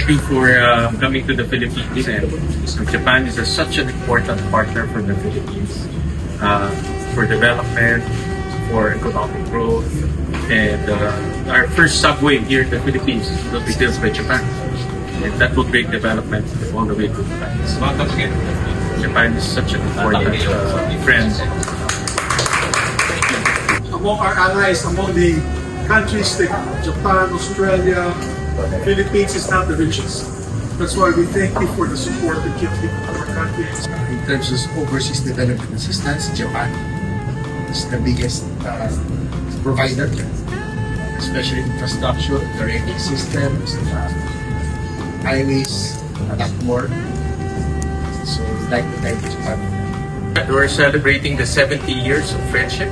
thank you for coming to the Philippines. And Japan is such an important partner for the Philippines for development, for economic growth, and our first subway here in the Philippines will be built by Japan. And that will bring development all the way to Japan. Japan is such an important friend. Among our allies, among the countries like Japan, Australia, Philippines is not the richest. That's why we thank you for the support that you give to our countries. In terms of overseas development assistance, Japan is the biggest provider, especially infrastructure, the railway systems, highways, a lot more. So we'd like to thank Japan. We're celebrating the 70 years of friendship.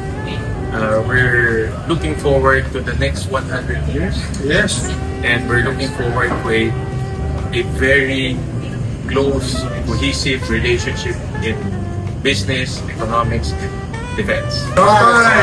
We're looking forward to the next 100 years. Yes. And we're looking forward to a very close, cohesive relationship in business, economics, and defense. Bye.